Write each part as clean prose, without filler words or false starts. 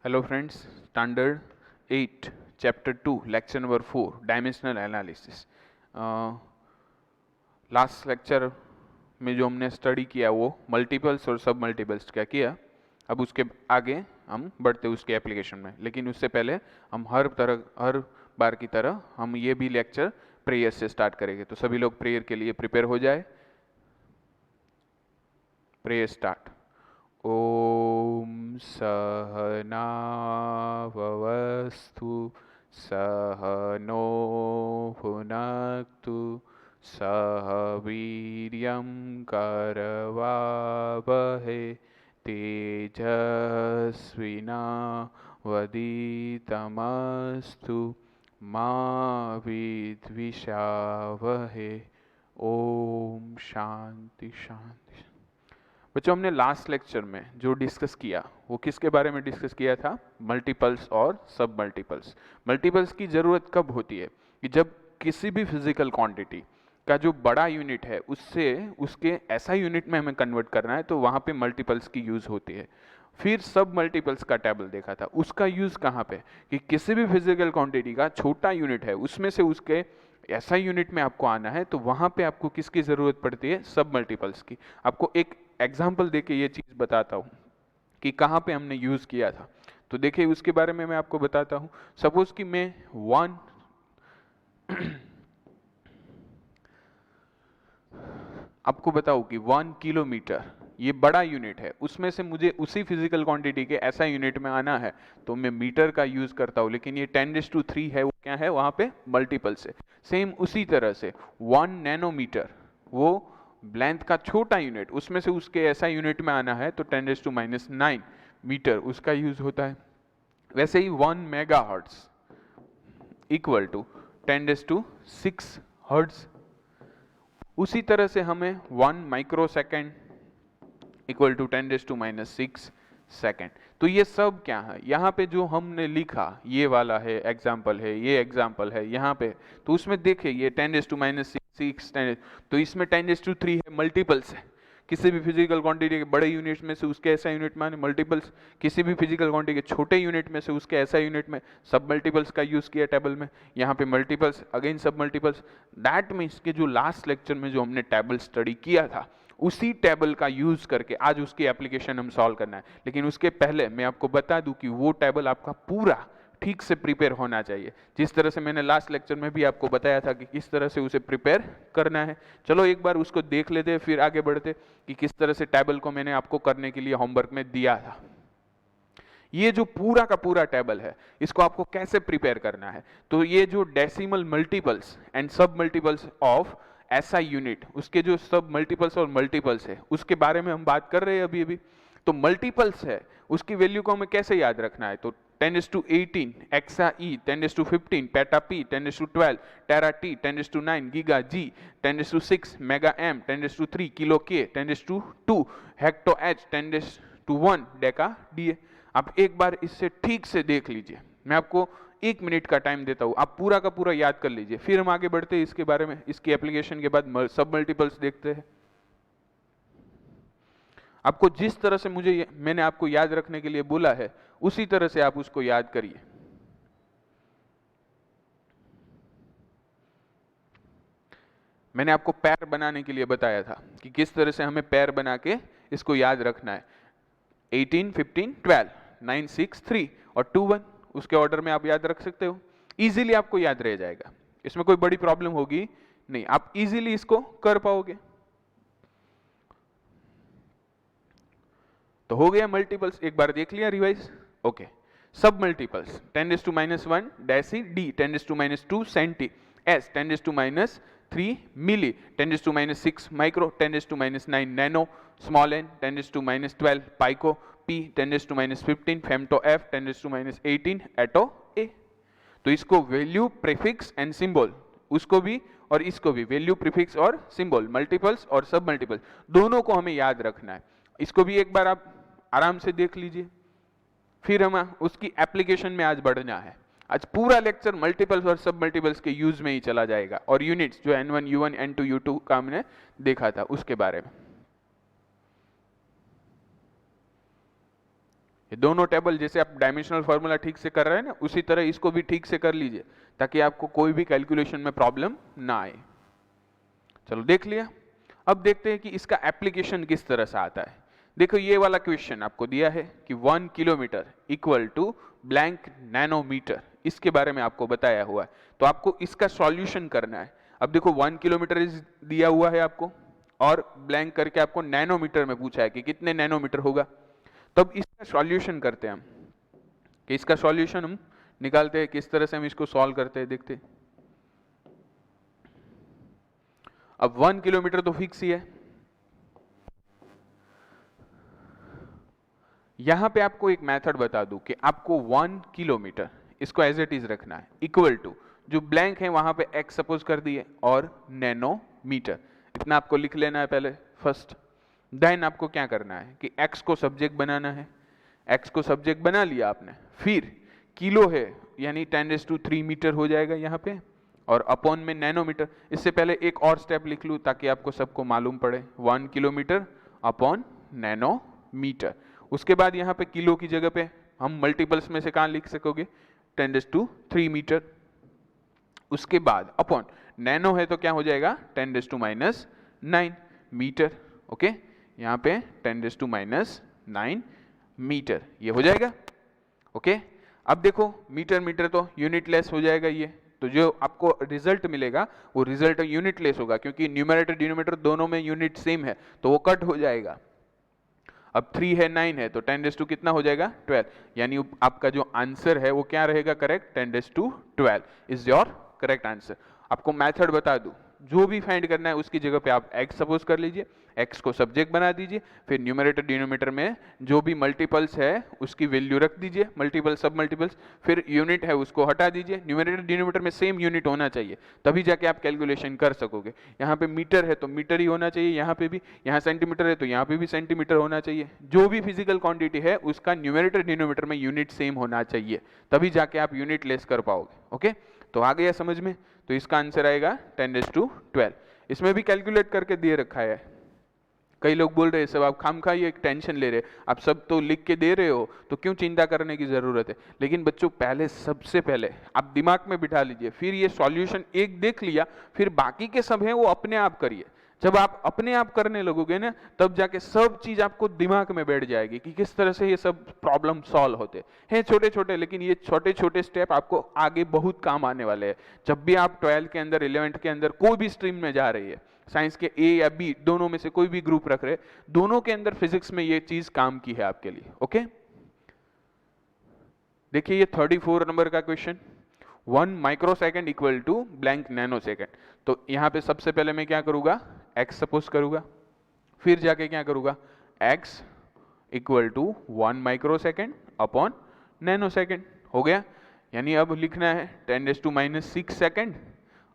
Hello friends, Standard 8, Chapter 2, Lecture number 4, Dimensional Analysis. Last lecture में जो हमने study किया वो मल्टीपल्स और सब मल्टीपल्स क्या किया। अब उसके आगे हम बढ़ते उसके एप्लीकेशन में, लेकिन उससे पहले हम हर बार की तरह हम ये भी लेक्चर प्रेयर से स्टार्ट करेंगे। तो सभी लोग प्रेयर के लिए प्रिपेयर हो जाए। Prayer start. ओम सहना भवस्तु सहनो भुनक्तु सह वीर्यं करवावहै तेजस्विनावधीतमस्तु मा विद्विषावहै। ओम शांति शांति। बच्चों, हमने लास्ट लेक्चर में जो डिस्कस किया वो किसके बारे में डिस्कस किया था? मल्टीपल्स और सब मल्टीपल्स। मल्टीपल्स की ज़रूरत कब होती है? कि जब किसी भी फिजिकल क्वांटिटी का जो बड़ा यूनिट है उससे उसके ऐसा यूनिट में हमें कन्वर्ट करना है, तो वहाँ पे मल्टीपल्स की यूज़ होती है। फिर सब मल्टीपल्स का टेबल देखा था, उसका यूज़ कहाँ पे? कि किसी भी फिजिकल क्वांटिटी का छोटा यूनिट है उसमें से उसके ऐसा यूनिट में आपको आना है, तो वहाँ पे आपको किसकी ज़रूरत पड़ती है? सब मल्टीपल्स की। आपको एक एग्जाम्पल देके ये चीज़ बताता हूँ कि कहाँ पे हमने यूज़ किया था। तो देखिए उसके बारे में मैं आपको बताता हूँ। सपोज कि मैं आपको बताऊँ कि 1 किलोमीटर ये बड़ा यूनिट है, उसमें से मुझे उसी फिजिकल क्वांटिटी के ऐसा यूनिट में आना है तो मैं मीटर का यूज करता हूँ, लेकिन ये 10⁻³ है, वो क्या है? वहाँ पे मल्टीपल्स है। सेम उसी तरह से 1 नैनोमीटर, वो लेंथ का छोटा यूनिट, उसमें से उसके ऐसा यूनिट में आना है तो 10⁻⁹ मीटर उसका यूज होता है। वैसे ही 1 मेगाहर्ट्ज इक्वल टू 10⁻⁶ हर्ट्ज। उसी तरह से हमें 1 माइक्रोसेकेंड इक्वल टू 10⁻⁶ सेकेंड। तो ये सब क्या है? यहाँ पे जो हमने लिखा ये वाला है एग्जाम्पल है, ये एग्जाम्पल है यहाँ पे, तो उसमें देखिए ये 10⁻⁶ तो इसमें 10⁻³ है, मल्टीपल्स है। किसी भी फिजिकल क्वांटिटी के बड़े यूनिट में से उसके ऐसा यूनिट में मल्टीपल्स, किसी भी फिजिकल क्वांटिटी के छोटे यूनिट में से उसके ऐसा यूनिट में सब मल्टीपल्स का यूज किया टेबल में। यहाँ पे मल्टीपल्स अगेन सब मल्टीपल्स। दैट मीन्स के जो लास्ट लेक्चर में जो हमने टेबल स्टडी किया था उसी टेबल का यूज करके आज उसकी एप्लीकेशन हम सॉल्व करना है। लेकिन उसके पहले मैं आपको बता दूं कि वो टेबल आपका पूरा ठीक से प्रिपेयर होना चाहिए, जिस तरह से मैंने लास्ट लेक्चर में भी आपको बताया था कि किस तरह से उसे प्रिपेयर करना है। चलो एक बार उसको देख लेते हैं, फिर आगे बढ़ते कि किस तरह से टेबल को मैंने आपको करने के लिए होमवर्क में दिया था। ये जो पूरा का पूरा टेबल है इसको आपको कैसे प्रिपेयर करना है? तो ये जो डेसिमल मल्टीपल्स एंड सब मल्टीपल्स ऑफ ऐसा यूनिट, उसके जो सब मल्टीपल्स और मल्टीपल्स है उसके बारे में हम बात कर रहे हैं अभी। तो मल्टीपल्स है उसकी वैल्यू को हमें कैसे याद रखना है? तो 10⁻18 एक्सा ई, 10⁻15 पेटा पी, 10⁻12 टेरा टी, 10⁻9 गीगा जी, 10⁻6 मेगा एम, 10⁻3 किलो के, 10⁻2 हेक्टो एच, 10⁻1 डेका डी। आप एक बार इससे ठीक से देख लीजिए, मैं आपको 1 मिनट का टाइम देता हूं, आप पूरा का पूरा याद कर लीजिए, फिर हम आगे बढ़ते हैं इसके बारे में। इसकी एप्लीकेशन के बाद सब मल्टीपल्स देखते हैं। आपको जिस तरह से मैंने आपको याद रखने के लिए बोला है उसी तरह से आप उसको याद करिए। मैंने आपको पैर बनाने के लिए बताया था कि किस तरह से हमें पैर बना के इसको याद रखना है। 18, 15, 12, 9, 6, 3 और 2, 1 उसके ऑर्डर में आप याद रख सकते हो। इजीली आपको याद रह जाएगा, इसमें कोई बड़ी प्रॉब्लम होगी नहीं, आप इजीली इसको कर पाओगे। तो हो गया मल्टीपल्स, एक बार देख लिया रिवाइज। ओके, सब multiples 10⁻⁻1 deci D, 10⁻⁻2 centi S, 10⁻⁻3 milli, 10⁻⁻6 micro, 10⁻⁻9 nano small N, 10⁻⁻12 pico P, 10⁻⁻15 femto F, 10⁻⁻18 atto A. तो इसको वैल्यू प्रीफिक्स एंड सिंबल, उसको भी और इसको भी वैल्यू प्रीफिक्स और सिंबल, मल्टीपल्स और सब मल्टीपल्स दोनों को हमें याद रखना है। इसको भी एक बार आप आराम से देख लीजिए, फिर हम उसकी एप्लीकेशन में आज बढ़ना है। आज पूरा लेक्चर मल्टीपल्स और सब मल्टीपल्स के यूज में ही चला जाएगा, और यूनिट्स जो N1, U1, N2, U2 का हमने देखा था उसके बारे में। ये दोनों टेबल जैसे आप डायमेंशनल फार्मूला ठीक से कर रहे हैं ना, उसी तरह इसको भी ठीक से कर लीजिए ताकि आपको कोई भी कैलकुलेशन में प्रॉब्लम ना आए। चलो देख लिया। अब देखते हैं कि इसका एप्लीकेशन किस तरह से आता है। देखो ये वाला क्वेश्चन आपको दिया है कि 1 kilometre equal to blank nanometre, इसके बारे में आपको बताया हुआ है, तो आपको इसका सॉल्यूशन करना है। अब देखो 1 किलोमीटर दिया हुआ है आपको और ब्लैंक करके आपको नैनोमीटर में पूछा है कि कितने नैनोमीटर होगा। तब इसका सॉल्यूशन करते हैं हम, कि इसका सॉल्यूशन हम निकालते हैं, किस तरह से हम इसको सॉल्व करते हैं देखते हैं। अब 1 किलोमीटर तो फिक्स ही है, यहां पे आपको एक मेथड बता दूं कि आपको 1 किलोमीटर इसको एज इट इज रखना है इक्वल टू जो ब्लैंक है वहां पे x सपोज कर दिए और नैनोमीटर, इतना आपको लिख लेना है पहले फर्स्ट। देन आपको क्या करना है कि x को सब्जेक्ट बनाना है, x को सब्जेक्ट बना लिया आपने, फिर किलो है यानी 10⁻³ मीटर हो जाएगा यहाँ पे, और अपॉन में नैनोमीटर। इससे पहले एक और स्टेप लिख लूँ ताकि आपको सबको मालूम पड़े, 1 किलोमीटर अपॉन नैनोमीटर। उसके बाद यहाँ पे किलो की जगह पे हम मल्टीपल्स में से कहाँ लिख सकोगे, 10⁻³ मीटर। उसके बाद अपॉन नैनो है तो क्या हो जाएगा 10⁻⁹ मीटर। ओके, यहाँ पे 10⁻⁹ मीटर ये हो जाएगा। ओके, अब देखो मीटर मीटर तो यूनिटलेस हो जाएगा ये, तो जो आपको रिजल्ट मिलेगा वो रिजल्ट यूनिटलेस होगा क्योंकि न्यूमरेटर डिनोमिनेटर दोनों में यूनिट सेम है, तो वो कट हो जाएगा। अब 3 है 9 है तो 10⁻² कितना हो जाएगा 12, यानी आपका जो आंसर है वो क्या रहेगा correct, 10⁻12 is your correct answer. आपको मेथड बता दूं, जो भी फाइंड करना है उसकी जगह पे आप x सपोज कर लीजिए, x को सब्जेक्ट बना दीजिए, फिर न्यूमरेटर डिनोमिनेटर में जो भी मल्टीपल्स है उसकी वैल्यू रख दीजिए, मल्टीपल सब मल्टीपल्स, फिर यूनिट है उसको हटा दीजिए। न्यूमरेटर डिनोमिनेटर में सेम यूनिट होना चाहिए तभी जाके आप कैलकुलेशन कर सकोगे। यहाँ पे मीटर है तो मीटर ही होना चाहिए, यहाँ पे भी, यहाँ सेंटीमीटर है तो यहाँ पे भी सेंटीमीटर होना चाहिए। जो भी फिजिकल क्वांटिटी है उसका न्यूमरेटर डिनोमिनेटर में यूनिट सेम होना चाहिए, तभी जाके आप यूनिट लेस कर पाओगे। ओके, तो आ गया समझ में, तो इसका आंसर आएगा 10⁻12। इसमें भी कैलकुलेट करके दिए रखा है। कई लोग बोल रहे हैं सब आप खामखा ये एक टेंशन ले रहे, आप सब तो लिख के दे रहे हो तो क्यों चिंता करने की जरूरत है। लेकिन बच्चों पहले, सबसे पहले आप दिमाग में बिठा लीजिए, फिर ये सॉल्यूशन एक देख लिया, फिर बाकी के सब हैं वो अपने आप करिए। जब आप अपने आप करने लगोगे ना, तब जाके सब चीज आपको दिमाग में बैठ जाएगी कि किस तरह से ये सब प्रॉब्लम सॉल्व होते हैं। छोटे छोटे, लेकिन ये छोटे छोटे स्टेप आपको आगे बहुत काम आने वाले हैं। जब भी आप 12 के अंदर, 11th के अंदर कोई भी स्ट्रीम में जा रही है, साइंस के ए या बी दोनों में से कोई भी ग्रुप रख रहे, दोनों के अंदर फिजिक्स में ये चीज काम की है आपके लिए। ओके, देखिए ये 34 नंबर का question, 1 microsecond equal to blank nanosecond. तो यहाँ पे सबसे पहले मैं क्या करूंगा, x सपोज करूंगा, फिर जाके क्या करूंगा, x equal to 1 microsecond upon nanosecond. हो गया, यानी अब लिखना है 10⁻⁻6 सेकंड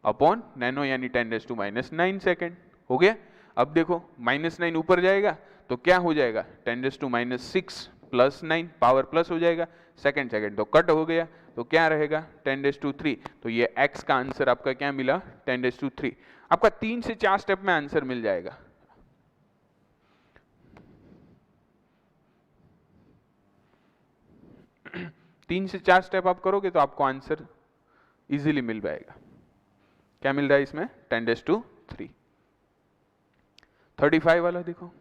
अपॉन नैनो यानी 10⁻⁹ सेकंड। हो गया। अब देखो -9 ऊपर जाएगा तो क्या हो जाएगा, 10⁻6 प्लस 9 पावर प्लस हो जाएगा, सेकंड सेकंड तो कट हो गया, तो क्या रहेगा 10⁻3। तो ये x का आंसर आपका क्या मिला, 10⁻3। आपका 3 से 4 स्टेप में आंसर मिल जाएगा। तीन से 4 स्टेप आप करोगे तो आपको आंसर इजीली मिल पाएगा। क्या मिल रहा है इसमें, 10⁻3। 35 वाला देखो,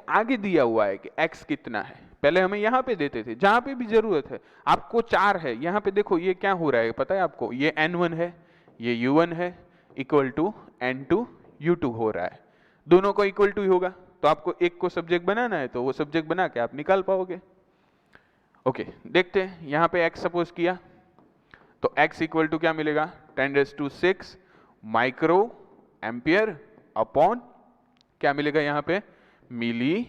आगे दिया हुआ है कि x कितना है, पहले हमें यहां पे देते थे जहां पे भी जरूरत है। आपको 4 है, यहां पे देखो ये क्या हो रहा है पता है आपको, ये n1 है, ये u1 है, इक्वल टू n2 u2 हो रहा है, दोनों को इक्वल टू ही होगा। तो आपको एक को सब्जेक्ट बनाना है तो वो सब्जेक्ट बना के आप निकाल पाओगे। ओके, देखते हैं यहां पे x सपोज किया तो x इक्वल टू क्या मिलेगा, 10⁻6 माइक्रो एम्पियर अपॉन क्या मिलेगा यहाँ पे, मिली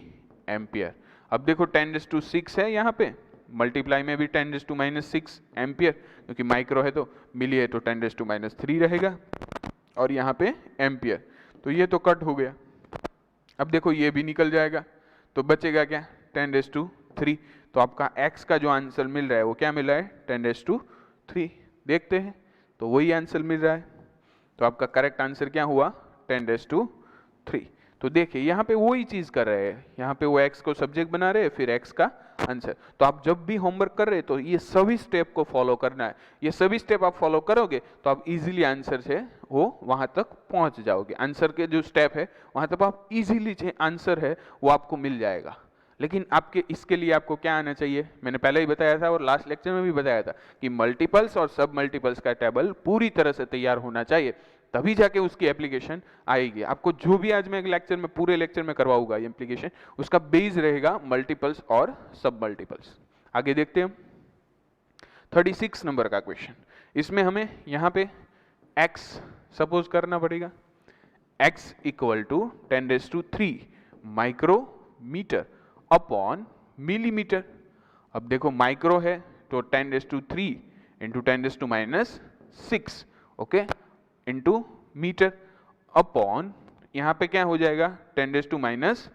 एम्पियर। अब देखो 10⁻6 है यहाँ पे, मल्टीप्लाई में भी 10⁻⁻6 एम्पियर, क्योंकि माइक्रो है तो, मिली है तो 10⁻⁻3 रहेगा, और यहाँ पे एम्पियर, तो ये तो कट हो गया। अब देखो ये भी निकल जाएगा तो बचेगा क्या, 10⁻3। तो आपका x का जो आंसर मिल रहा है वो क्या मिल रहा है, 10⁻3। देखते हैं तो वही आंसर मिल रहा है, तो आपका करेक्ट आंसर क्या हुआ, 10⁻3। तो देखिए यहाँ पे वही चीज कर रहे हैं, यहाँ पे वो x को सब्जेक्ट बना रहे हैं, फिर x का आंसर। तो आप जब भी होमवर्क कर रहे हैं तो ये सभी स्टेप को फॉलो करना है। ये सभी स्टेप आप फॉलो करोगे तो आप इजीली आंसर से वो वहां तक पहुंच जाओगे। आंसर के जो स्टेप है वहां तक आप इजीली जो आंसर है वो आपको मिल जाएगा। लेकिन आपके इसके लिए आपको क्या आना चाहिए, मैंने पहले ही बताया था और लास्ट लेक्चर में भी बताया था कि मल्टीपल्स और सब मल्टीपल्स का टेबल पूरी तरह से तैयार होना चाहिए, तभी जाके उसकी एप्लीकेशन आएगी। आपको जो भी आज मैं लेक्चर में पूरे लेक्चर में करवाऊंगा ये एप्लीकेशन, उसका बेस रहेगा मल्टीपल्स और सब मल्टीपल्स। आगे देखते हैं हम 36 नंबर का क्वेश्चन। इसमें हमें यहाँ पे x सपोज करना पड़ेगा, x equal to 10⁻³ micrometre upon millimetre. अब देखो माइक्रो है तो 10⁻³ into 10⁻⁻⁶, okay, into metre upon यहाँ पे क्या हो जाएगा 10⁻³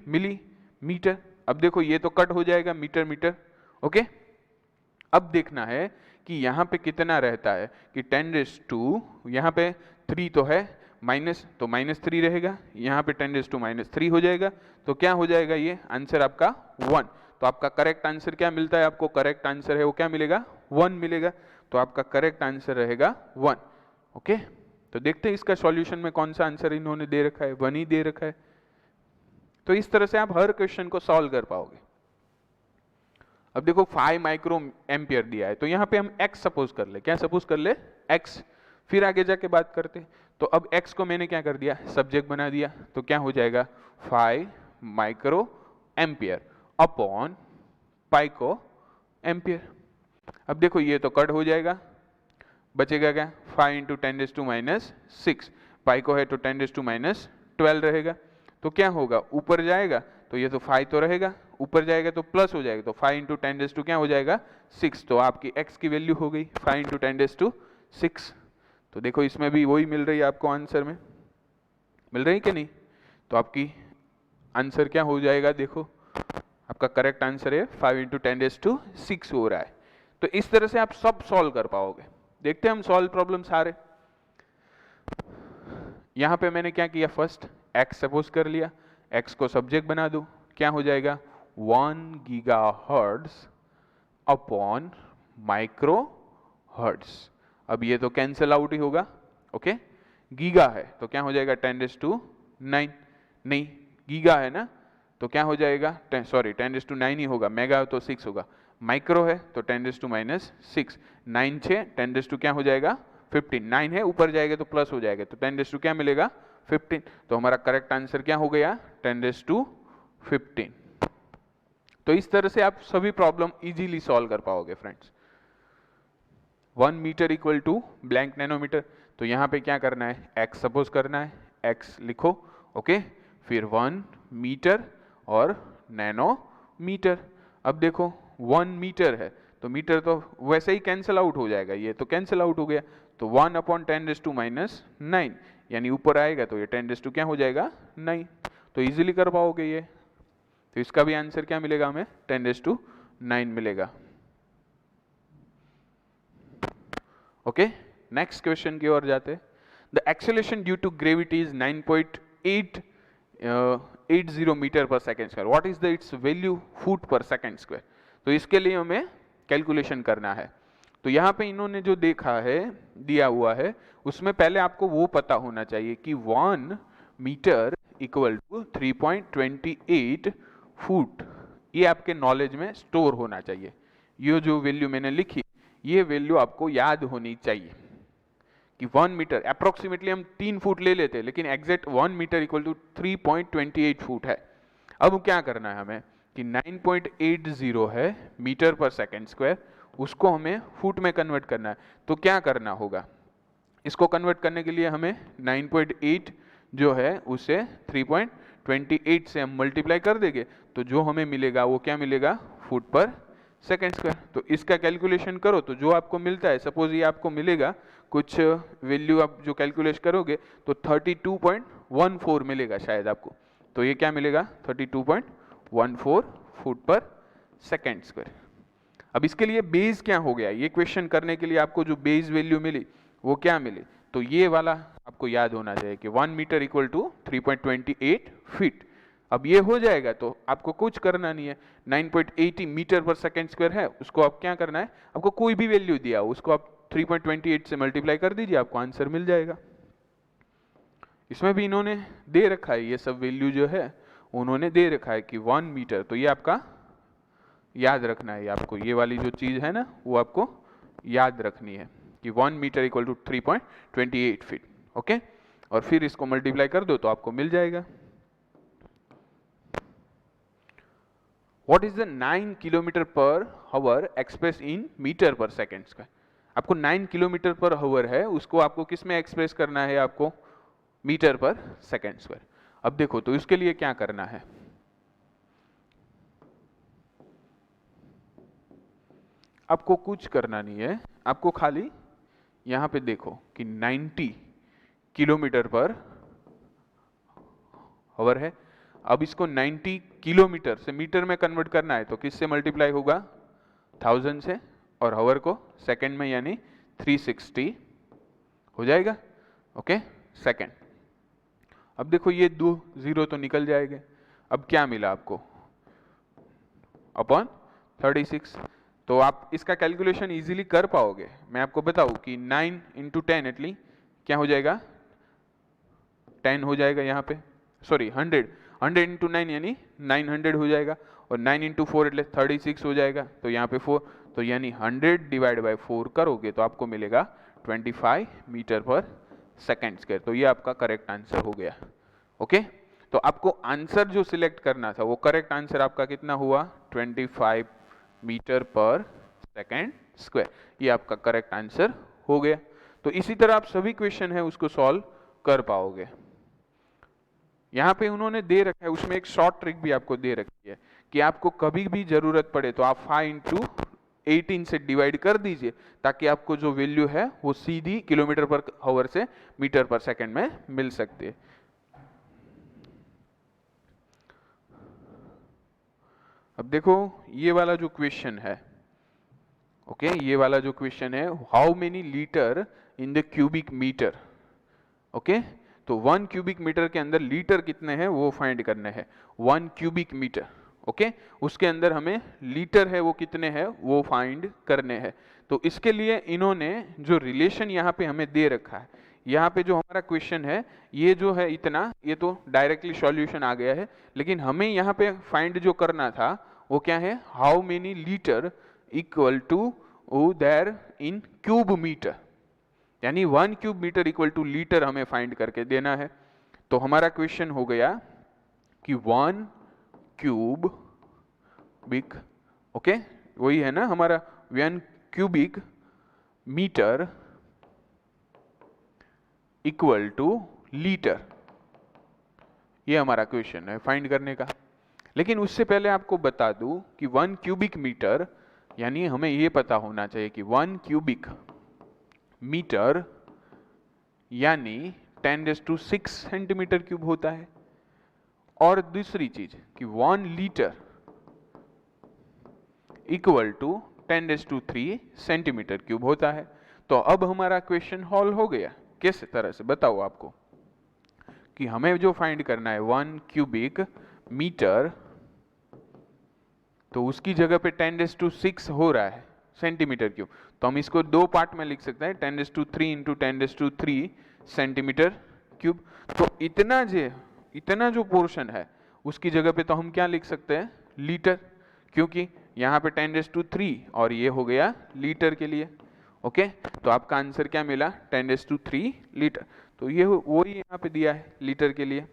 मिलीमीटर। अब देखो ये तो कट हो जाएगा मीटर मीटर, ओके। अब देखना है कि यहाँ पे कितना रहता है कि 10⁻, यहाँ पे 3 तो है माइनस, तो -3 रहेगा, यहाँ पे 10⁻³ हो जाएगा, तो क्या हो जाएगा ये आंसर आपका 1। तो आपका करेक्ट आंसर क्या मिलता है, आपको करेक्ट आंसर है वो क्या मिलेगा 1 मिलेगा। तो आपका करेक्ट आंसर रहेगा 1, ओके। तो देखते हैं इसका सॉल्यूशन में कौन सा आंसर इन्होंने दे रखा है, 1 ही दे रखा है। तो इस तरह से आप हर क्वेश्चन को सॉल्व कर पाओगे। अब देखो 5 माइक्रो एम्पियर दिया है, तो यहाँ पे हम x सपोज कर ले, क्या सपोज कर ले x, फिर आगे जाके बात करते हैं। तो अब x को मैंने क्या कर दिया सब्जेक्ट बना दिया, तो क्या हो जाएगा 5 माइक्रो एम्पियर अपॉन पाइको एम्पियर। अब देखो ये तो कट हो जाएगा, बचेगा क्या 5 इंटू 10⁻⁻⁶, पाइको है तो 10⁻⁻12 रहेगा। तो क्या होगा ऊपर जाएगा तो ये तो 5 तो रहेगा, ऊपर जाएगा तो प्लस हो जाएगा, तो 5 इंटू 10⁻⁻⁶ क्या हो जाएगा 6। तो आपकी x की वैल्यू हो गई 5 इंटू 10⁻⁶। तो देखो इसमें भी वही मिल रही है आपको, आंसर में मिल रही है कि नहीं। तो आपकी आंसर क्या हो जाएगा, देखो आपका करेक्ट आंसर है 5 इंटू 10⁻⁶ हो रहा है। तो इस तरह से आप सब सॉल्व कर पाओगे। देखते हैं हम सॉल्व प्रॉब्लम सारे। यहां पे मैंने क्या किया, फर्स्ट x सपोज कर लिया, x को सब्जेक्ट बना दो, क्या हो जाएगा 1 गीगाहर्ट्ज अपॉन माइक्रोहर्ट्ज। अब ये तो कैंसिल आउट ही होगा, ओके। गीगा है तो क्या हो जाएगा 10⁻⁹, नहीं गीगा है ना, तो क्या हो जाएगा सॉरी 10⁻⁹ ही होगा, मेगा तो 6 होगा, माइक्रो है तो 10⁻⁻⁶, 9 6 10 क्या हो जाएगा 15, 9 है ऊपर जाएगा तो प्लस हो जाएगा, तो 10 क्या मिलेगा 15। तो हमारा करेक्ट आंसर क्या हो गया 10⁻15। तो इस तरह से आप सभी प्रॉब्लम इजीली सॉल्व कर पाओगे friends. 1 metre equal to blank nanometre, तो यहाँ पे क्या करना है x सपोज करना है, x लिखो, ओके, फिर 1 मीटर और नैनोमीटर। अब देखो 1 मीटर है तो मीटर तो वैसे ही कैंसिल आउट हो जाएगा, ये तो कैंसिल आउट हो गया, तो 1 अपॉन 10⁻⁹, यानी ऊपर आएगा तो ये 10 क्या हो जाएगा 9। तो इजीली कर पाओगे ये। तो इसका भी आंसर क्या मिलेगा हमें 10⁻9 मिलेगा, ओके। नेक्स्ट क्वेश्चन की ओर जाते हैं। The acceleration due to gravity is 9.880 metre per second square, what is the its value foot per second square. तो इसके लिए हमें कैलकुलेशन करना है। तो यहाँ पे इन्होंने जो देखा है दिया हुआ है उसमें पहले आपको वो पता होना चाहिए कि 1 मीटर इक्वल टू 3.28 फुट, ये आपके नॉलेज में स्टोर होना चाहिए। ये जो वैल्यू मैंने लिखी ये वैल्यू आपको याद होनी चाहिए कि 1 मीटर अप्रोक्सीमेटली हम 3 फुट ले लेते हैं, लेकिन exact 1 metre equal to 3.28 foot है। अब क्या करना है हमें कि 9.80 है मीटर पर सेकेंड स्क्वायर, उसको हमें फुट में कन्वर्ट करना है। तो क्या करना होगा, इसको कन्वर्ट करने के लिए हमें 9.8 जो है उसे 3.28 से हम मल्टीप्लाई कर देंगे, तो जो हमें मिलेगा वो क्या मिलेगा फुट पर सेकेंड स्क्वायर। तो इसका कैलकुलेशन करो तो जो आपको मिलता है, सपोज ये आपको मिलेगा कुछ वैल्यू, आप जो कैलकुलेट करोगे तो 32.14 मिलेगा शायद आपको, तो ये क्या मिलेगा 32.14 फुट पर सेकेंड स्क्वायर। अब इसके लिए बेस क्या हो गया, ये क्वेश्चन करने के लिए आपको जो बेस वैल्यू मिली वो क्या मिली, तो ये वाला आपको याद होना चाहिए कि 1 मीटर इक्वल टू 3.28 फीट। अब ये हो जाएगा तो आपको कुछ करना नहीं है, 9.80 मीटर पर सेकेंड स्क्वायर है, उसको आप क्या करना है, आपको कोई भी वैल्यू दिया हो उसको आप 3.28 से मल्टीप्लाई कर दीजिए, आपको आंसर मिल जाएगा। इसमें भी इन्होंने दे रखा है, ये सब वैल्यू जो है उन्होंने दे रखा है कि 1 मीटर, तो ये आपका याद रखना है, आपको ये वाली जो चीज है ना वो आपको याद रखनी है कि 1 metre equal to 3.28 feet. Okay, और फिर इसको मल्टीप्लाई कर दो तो आपको मिल जाएगा। व्हाट इज द 9 किलोमीटर पर हावर express in metre per second का? आपको 9 किलोमीटर पर हावर है, उसको आपको किस में एक्सप्रेस करना है, आपको मीटर पर सेकेंड स्क्वायर। अब देखो तो इसके लिए क्या करना है, आपको कुछ करना नहीं है, आपको खाली यहां पे देखो कि 90 किलोमीटर पर हावर है। अब इसको 90 किलोमीटर से मीटर में कन्वर्ट करना है तो किससे मल्टीप्लाई होगा, 1000 से, और हावर को सेकंड में यानी 360 हो जाएगा। Okay, second. अब देखो ये 2 जीरो तो निकल जाएंगे, अब क्या मिला आपको, अपॉन 36। तो आप इसका कैलकुलेशन इजीली कर पाओगे। मैं आपको बताऊं कि 9 इंटू 10 एटली क्या हो जाएगा, 10 हो जाएगा यहाँ पे, सॉरी 100 इंटू 9 यानी 900 हो जाएगा, और 9 इंटू 4 एटले 36 हो जाएगा, तो यहाँ पे 4, तो यानी 100 डिवाइड बाय 4 करोगे तो आपको मिलेगा 25 मीटर पर सेकेंड स्क्वायर। तो ये आपका करेक्ट आंसर हो गया। ओके, तो आपको आंसर जो सिलेक्ट करना था वो करेक्ट आंसर आपका कितना हुआ, 25 मीटर पर सेकेंड स्क्वायर, ये आपका करेक्ट आंसर हो गया। तो इसी तरह आप सभी क्वेश्चन है उसको सॉल्व कर पाओगे। यहाँ पे उन्होंने दे रखा है, उसमें एक शॉर्ट ट्रिक भी आपको दे रखी है कि आपको कभी भी जरूरत पड़े तो आप 5 इंटू 18 से डिवाइड कर दीजिए, ताकि आपको जो वैल्यू है वो सीधी किलोमीटर पर हावर से मीटर पर सेकंड में मिल सकती है। अब देखो ये वाला जो क्वेश्चन है, ओके, ये वाला जो क्वेश्चन है, how many litre in the cubic metre. Okay, तो 1 क्यूबिक मीटर के अंदर लीटर कितने हैं वो फाइंड करने हैं, 1 क्यूबिक मीटर। ओके, उसके अंदर हमें लीटर है वो कितने हैं वो फाइंड करने हैं। तो इसके लिए इन्होंने जो रिलेशन यहाँ पे हमें दे रखा है, यहाँ पे जो हमारा क्वेश्चन है ये जो है इतना, ये तो डायरेक्टली सॉल्यूशन आ गया है, लेकिन हमें यहाँ पे फाइंड जो करना था वो क्या है, how many litre equal to there in cube metre, यानी 1 cube metre equal to litre हमें फाइंड करके देना है। तो हमारा क्वेश्चन हो गया कि 1 क्यूब बिक, ओके, वही है ना हमारा 1 cubic metre equal to litre, ये हमारा क्वेश्चन है फाइंड करने का। लेकिन उससे पहले आपको बता दूं कि 1 क्यूबिक मीटर यानी हमें ये पता होना चाहिए कि 1 क्यूबिक मीटर यानी 10⁶ सेंटीमीटर क्यूब होता है, और दूसरी चीज कि 1 litre equal to 10⁻³ centimetre cube होता है। तो अब हमारा क्वेश्चन हॉल हो गया। किस तरह से बताओ आपको कि हमें जो फाइंड करना है 1 क्यूबिक मीटर, तो उसकी जगह पे 10⁻6 हो रहा है सेंटीमीटर क्यूब, तो हम इसको दो पार्ट में लिख सकते हैं, 10⁻³ इंटू 10⁻³ सेंटीमीटर क्यूब। तो इतना जो पोर्शन है उसकी जगह पे तो हम क्या लिख सकते हैं, लीटर, क्योंकि यहाँ पे 10⁻³ और ये हो गया लीटर के लिए। ओके, तो आपका आंसर क्या मिला, 10⁻³ लीटर। तो ये वो ही यहाँ पे दिया है लीटर के लिए,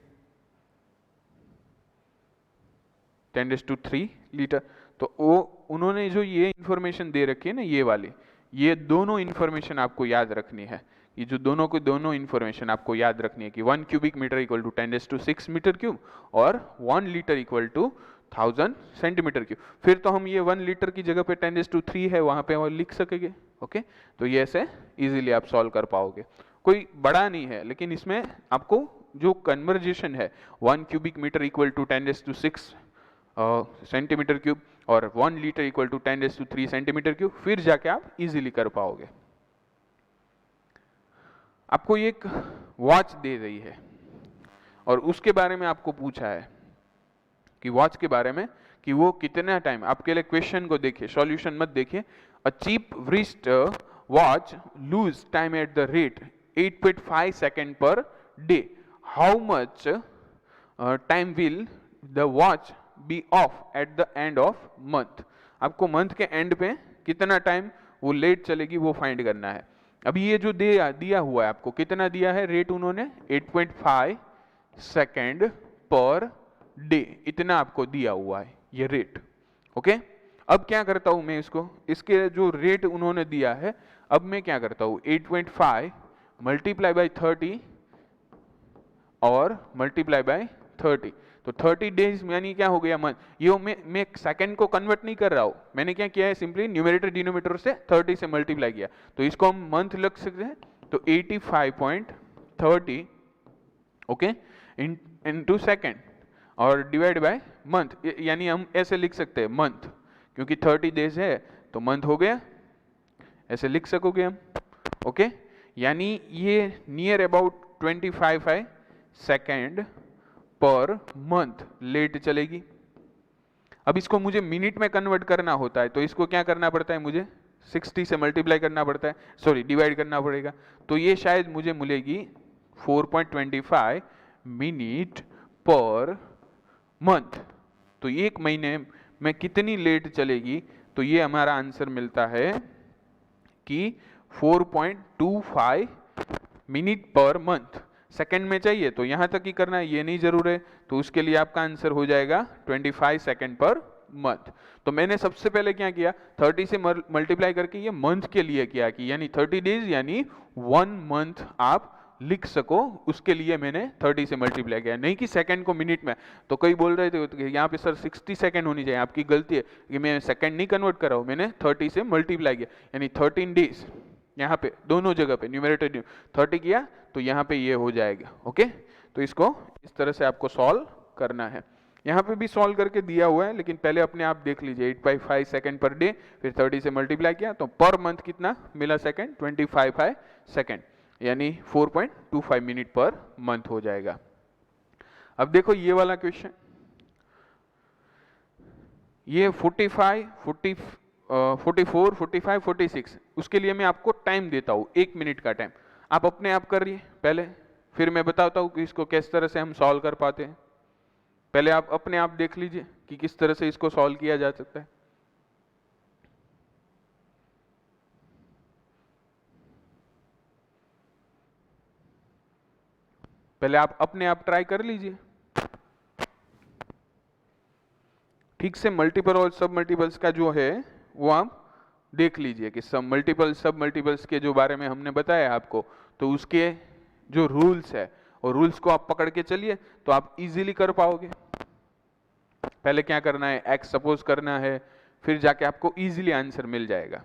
10⁻³ लीटर। तो वो उन्होंने जो ये इंफॉर्मेशन दे रखी है ना, ये वाली, ये दोनों इंफॉर्मेशन आपको याद रखनी है। ये जो दोनों इंफॉर्मेशन आपको याद रखनी है कि 1 cubic metre equal to 10⁻6 metre cube और 1 litre equal to 1000 centimetre cube. फिर तो हम ये 1 लीटर की जगह पे 10⁻³ है वहां पे और लिख सकेंगे। ओके, तो ये ऐसे इजीली आप सॉल्व कर पाओगे, कोई बड़ा नहीं है, लेकिन इसमें आपको जो कन्वर्जेशन है 1 cubic metre equal to 10⁻6 centimetre cube और 1 litre equal to 10⁻³ centimetre cube, फिर जाके आप इजीली कर पाओगे। आपको एक वॉच दे रही है और उसके बारे में आपको पूछा है कि वॉच के बारे में कि वो कितना टाइम, आपके लिए क्वेश्चन को देखिए, सॉल्यूशन मत देखिए। A cheap wrist watch lose time at the rate 8.5 second per day, how much time will the watch be off at the end of month. आपको मंथ के एंड पे कितना टाइम वो लेट चलेगी वो फाइंड करना है। अभी ये जो दिया हुआ है आपको, कितना दिया है रेट उन्होंने, 8.5 सेकेंड पर डे, इतना आपको दिया हुआ है ये रेट। ओके, अब क्या करता हूं मैं इसको, इसके जो रेट उन्होंने दिया है, अब मैं क्या करता हूं 8.5 मल्टीप्लाई बाई 30 और मल्टीप्लाई बाय 30, तो 30 डेज यानी क्या हो गया मंथ। ये मैं सेकंड को कन्वर्ट नहीं कर रहा हूं, मैंने क्या किया है सिंपली न्यूमरेटर डिनोमिनेटर से 30 से मल्टीप्लाई किया, तो इसको हम मंथ लग सकते हैं, तो 85.30 ओके इनटू सेकंड और डिवाइड बाय मंथ, यानी हम ऐसे लिख सकते हैं मंथ, क्योंकि 30 डेज है तो मंथ हो गया, ऐसे लिख सकोगे हम। ओके, यानी ये near about 25 second per month late चलेगी। अब इसको मुझे मिनट में कन्वर्ट करना होता है, तो इसको क्या करना पड़ता है, मुझे 60 से मल्टीप्लाई करना पड़ता है, सॉरी डिवाइड करना पड़ेगा, तो ये शायद मुझे मिलेगी 4.25 मिनट पर मंथ। तो एक महीने में कितनी लेट चलेगी, तो ये हमारा आंसर मिलता है कि 4.25 मिनट पर मंथ। सेकंड में चाहिए तो यहां तक ही करना है, ये नहीं जरूर है, तो उसके लिए आपका आंसर हो जाएगा 25 सेकंड पर मंथ। तो मैंने सबसे पहले क्या किया, 30 से मल्टीप्लाई करके ये मंथ के लिए किया कि यानी 30 डेज यानी 1 मंथ आप लिख सको, उसके लिए मैंने 30 से मल्टीप्लाई किया, नहीं कि सेकंड को मिनट में। तो कई बोल रहे थे तो यहाँ पे सर 60 सेकंड होनी चाहिए, आपकी गलती है कि मैं सेकंड नहीं कन्वर्ट कर रहा हूँ, मैंने 30 से मल्टीप्लाई किया, यानी 13 डेज यहाँ पे दोनों जगह पे न्यूमरेटर 30 किया तो यहाँ पे ये हो जाएगा। ओके, तो इसको इस तरह से आपको सॉल्व करना है। यहाँ पे भी सॉल्व करके दिया हुआ है, लेकिन पहले अपने आप देख लीजिए, 8.5 सेकंड पर डे, फिर 30 से मल्टीप्लाई किया तो पर मंथ कितना मिला सेकंड, 25 सेकंड, यानी 4.25 मिनट पर मंथ हो जाएगा। अब देखो ये वाला क्वेश्चन, ये 45, 44, 45, 46, उसके लिए मैं आपको टाइम देता हूं, 1 मिनट का टाइम, आप अपने आप करिए पहले, फिर मैं बताता हूं कि इसको किस तरह से हम सॉल्व कर पाते हैं। पहले आप अपने आप देख लीजिए कि किस तरह से इसको सॉल्व किया जा सकता है। पहले आप अपने आप ट्राई कर लीजिए ठीक से, मल्टीपल और सब मल्टीपल्स का जो है वो आप देख लीजिए कि सब मल्टीपल्स के जो बारे में हमने बताया आपको, तो उसके जो रूल्स है और रूल्स को आप पकड़ के चलिए तो आप इजीली कर पाओगे। पहले क्या करना है, एक्स सपोज करना है, फिर जाके आपको इजीली आंसर मिल जाएगा।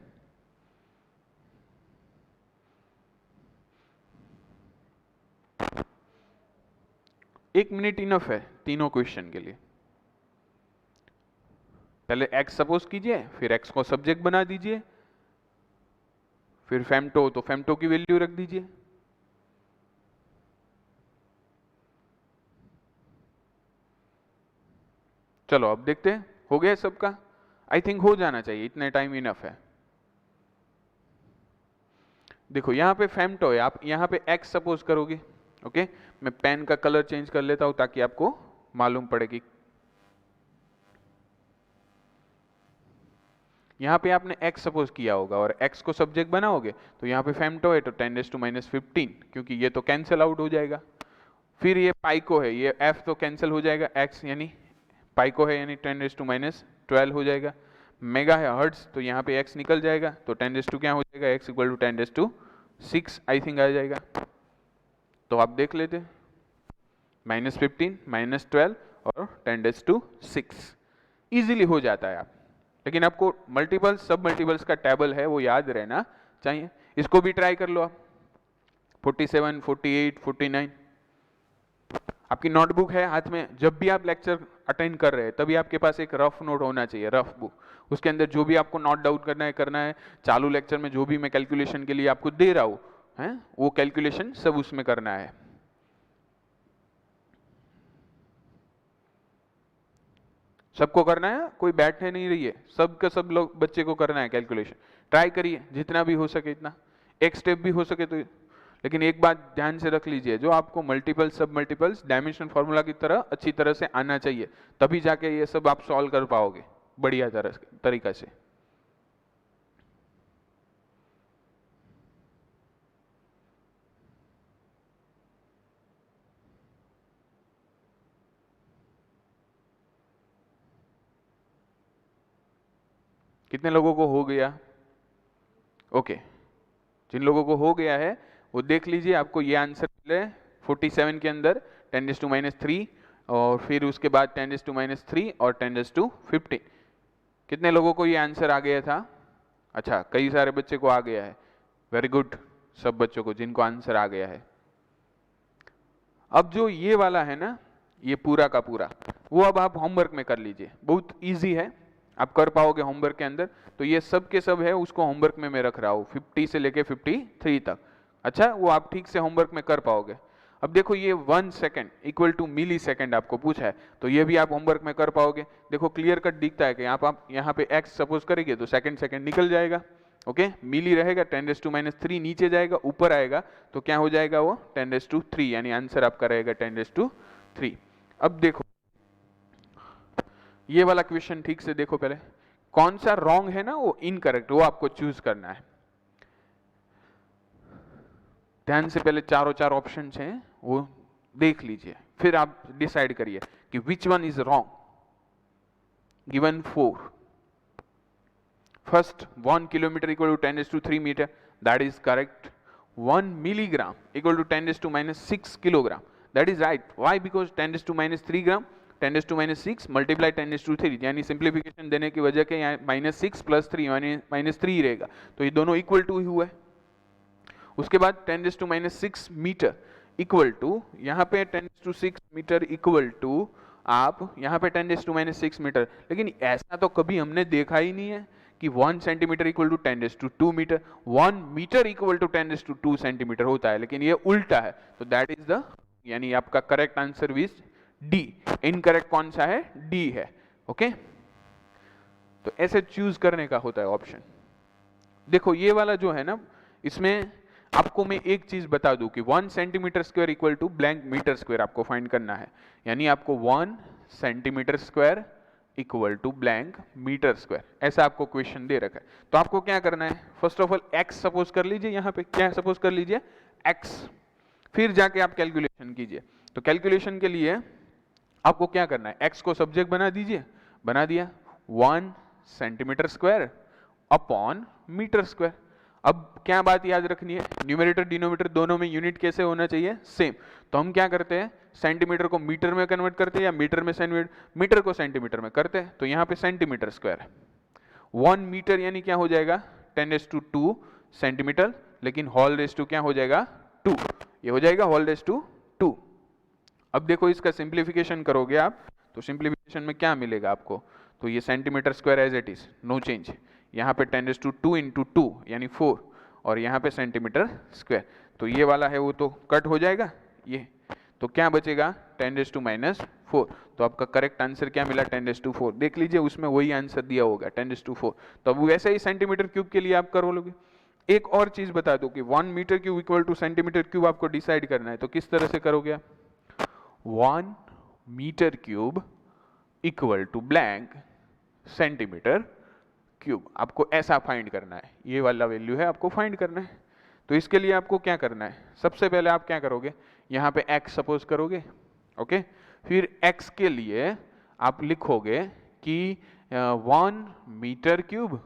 एक मिनट इनफ है तीनों क्वेश्चन के लिए। पहले एक्स सपोज कीजिए, फिर एक्स को सब्जेक्ट बना दीजिए, फिर फेमटो तो फेमटो की वैल्यू रख दीजिए। चलो अब देखते हैं, हो गया सबका, आई थिंक हो जाना चाहिए, इतने टाइम इनफ है। देखो यहाँ पे फेमटो है, आप यहाँ पे एक्स सपोज करोगे। ओके, मैं पेन का कलर चेंज कर लेता हूं ताकि आपको मालूम पड़ेगी। यहाँ पे आपने x सपोज किया होगा और x को सब्जेक्ट बनाओगे तो यहाँ पे फेमटो है तो 10⁻⁻15, क्योंकि ये तो कैंसिल आउट हो जाएगा। फिर ये पाइको है, ये f तो कैंसिल हो जाएगा, x यानी पाइको है यानी 10⁻12 हो जाएगा। मेगा है हर्ट्ज, तो यहाँ पे x निकल जाएगा तो 10 क्या हो जाएगा, x equal to 10⁶ I think आ जाएगा। तो आप देख लेते, -15, -12 और 10⁶ इजीली हो जाता है आप। लेकिन आपको मल्टीपल सब मल्टीपल्स का टेबल है वो याद रहना चाहिए। इसको भी ट्राई कर लो आप, 47, 48, 49, आपकी नोटबुक है हाथ में, जब भी आप लेक्चर अटेंड कर रहे हैं तभी आपके पास एक रफ नोट होना चाहिए, रफ बुक, उसके अंदर जो भी आपको नोट डाउन करना है, चालू लेक्चर में जो भी मैं कैलकुलेशन के लिए आपको दे रहा हूँ है वो कैलकुलेशन सब उसमें करना है। सबको करना है, कोई बैठने नहीं रही है, सब का सब लोग बच्चे को करना है कैलकुलेशन। ट्राई करिए जितना भी हो सके इतना, एक स्टेप भी हो सके तो। लेकिन एक बात ध्यान से रख लीजिए, जो आपको मल्टीपल सब मल्टीपल्स डायमेंशन फार्मूला की तरह अच्छी तरह से आना चाहिए, तभी जाके ये सब आप सॉल्व कर पाओगे बढ़िया तरीका से। कितने लोगों को हो गया? ओके, जिन लोगों को हो गया है वो देख लीजिए, आपको ये आंसर मिले 47 के अंदर 10⁻³ और फिर उसके बाद 10⁻³ और 10⁻15। कितने लोगों को ये आंसर आ गया था? अच्छा, कई सारे बच्चे को आ गया है, वेरी गुड, सब बच्चों को जिनको आंसर आ गया है। अब जो ये वाला है ना, ये पूरा का पूरा, वो अब आप होमवर्क में कर लीजिए, बहुत इजी है, आप कर पाओगे होमवर्क के अंदर। तो ये सब के सब है, उसको होमवर्क में मैं रख रहा हूँ 50 से लेके 53 तक। अच्छा, वो आप ठीक से होमवर्क में कर पाओगे। अब देखो ये 1 second equal to millisecond आपको पूछा है, तो ये भी आप होमवर्क में कर पाओगे। देखो क्लियर कट दिखता है कि आप यहाँ पे x सपोज करेंगे तो सेकेंड निकल जाएगा। ओके, मिली रहेगा, 10⁻³ नीचे जाएगा, ऊपर आएगा तो क्या हो जाएगा वो 10⁻3, यानी आंसर आपका रहेगा 10⁻3। अब देखो ये वाला क्वेश्चन ठीक से देखो, पहले कौन सा रॉन्ग है ना, वो इनकरेक्ट, वो आपको चूज करना है। ध्यान से पहले चार ऑप्शन हैं वो देख लीजिए, फिर आप डिसाइड करिए कि which one is wrong. Given 4, first 1 kilometre equal to 10⁻³ metre, that is correct. 1 milligram equal to 10⁻6 kilogram, that is right. Why? Because 10⁻³ gram 10⁻6 multiply 10⁻3, यानी सिंप्लीफिकेशन देने की वजह के यहाँ -6 + 3 यानी -3 रहेगा, तो ये दोनों इक्वल टू ही हुआ है। उसके बाद 10⁻6 मीटर इक्वल टू, यहाँ पे 10⁻6 मीटर इक्वल टू, आप यहाँ पे 10⁻6 मीटर, लेकिन ऐसा तो कभी हमने देखा ही नहीं है कि 1 centimetre equal to 10⁻2 metre, 1 metre equal to 10⁻2 centimetre होता है, लेकिन ये उल्टा है। तो दैट इज द, यानी आपका correct answer is D. Incorrect कौन सा है? डी है। ओके, तो ऐसे चूज करने का होता है ऑप्शन। देखो ये वाला जो है ना, इसमें आपको मैं एक चीज बता दूं कि 1 centimetre square equal to blank metre square आपको फाइंड करना है, यानी आपको 1 centimetre square equal to blank metre square, ऐसा आपको क्वेश्चन दे रखा है। तो आपको क्या करना है, first of all x suppose कर लीजिए, यहाँ पे क्या सपोज कर लीजिए, x, फिर जाके आप कैलकुलेशन कीजिए। तो कैलकुलेशन के लिए आपको क्या करना है, x को सब्जेक्ट बना दीजिए, बना दिया, 1 centimetre square upon metre square. अब क्या बात याद रखनी है, न्यूमरेटर डिनोमिनेटर दोनों में यूनिट कैसे होना चाहिए, सेम। तो हम क्या करते हैं, सेंटीमीटर को मीटर में कन्वर्ट करते हैं, या मीटर में सेंटीमीटर, मीटर को सेंटीमीटर में करते हैं। तो यहाँ पे सेंटीमीटर स्क्वायर है, 1 मीटर यानी क्या हो जाएगा 10⁻2 सेंटीमीटर, लेकिन होल रेस टू क्या हो जाएगा 2, ये हो जाएगा होल रेस टू 2। अब देखो इसका सिंप्लीफिकेशन करोगे आप, तो सिंप्लीफिकेशन में क्या मिलेगा आपको, तो ये centimetre square as it is, no change, यहाँ पे 10⁻2 इंटू 2 यानी 4, और यहाँ पे सेंटीमीटर स्क्वायर, तो ये वाला है वो तो कट हो जाएगा ये, तो क्या बचेगा 10⁻⁻4। तो आपका करेक्ट आंसर क्या मिला 10⁻4, देख लीजिए उसमें वही आंसर दिया होगा 10⁻4। तो अब वैसे ही सेंटीमीटर क्यूब के लिए आप कर लोगे। एक और चीज बता दो कि 1 metre cube equal to centimetre cube आपको डिसाइड करना है, तो किस तरह से करोगे आप, 1 metre cube equal to blank centimetre cube, आपको ऐसा फाइंड करना है, ये वाला वैल्यू है आपको फाइंड करना है। तो इसके लिए आपको क्या करना है, सबसे पहले आप क्या करोगे, यहाँ पे x सपोज करोगे, ओके, फिर x के लिए आप लिखोगे कि 1 metre cube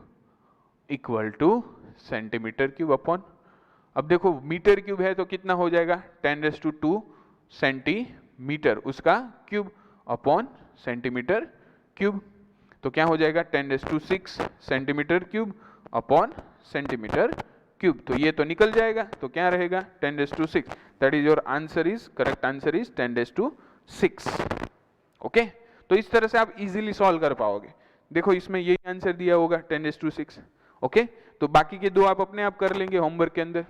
equal to centimetre cube upon, अब देखो मीटर क्यूब है तो कितना हो जाएगा 10⁻2 सेंटीमीटर उसका क्यूब अपॉन सेंटीमीटर क्यूब, तो क्या हो जाएगा 10⁻6 centimetre cube upon centimetre cube, तो ये तो निकल जाएगा, तो क्या रहेगा 10⁻6, that is your answer is, correct answer is 10⁻6। Okay, तो इस तरह से आप इजीली सॉल्व कर पाओगे। देखो इसमें यही आंसर दिया होगा 10⁻6। ओके, तो बाकी के दो आप अपने आप कर लेंगे होमवर्क के अंदर,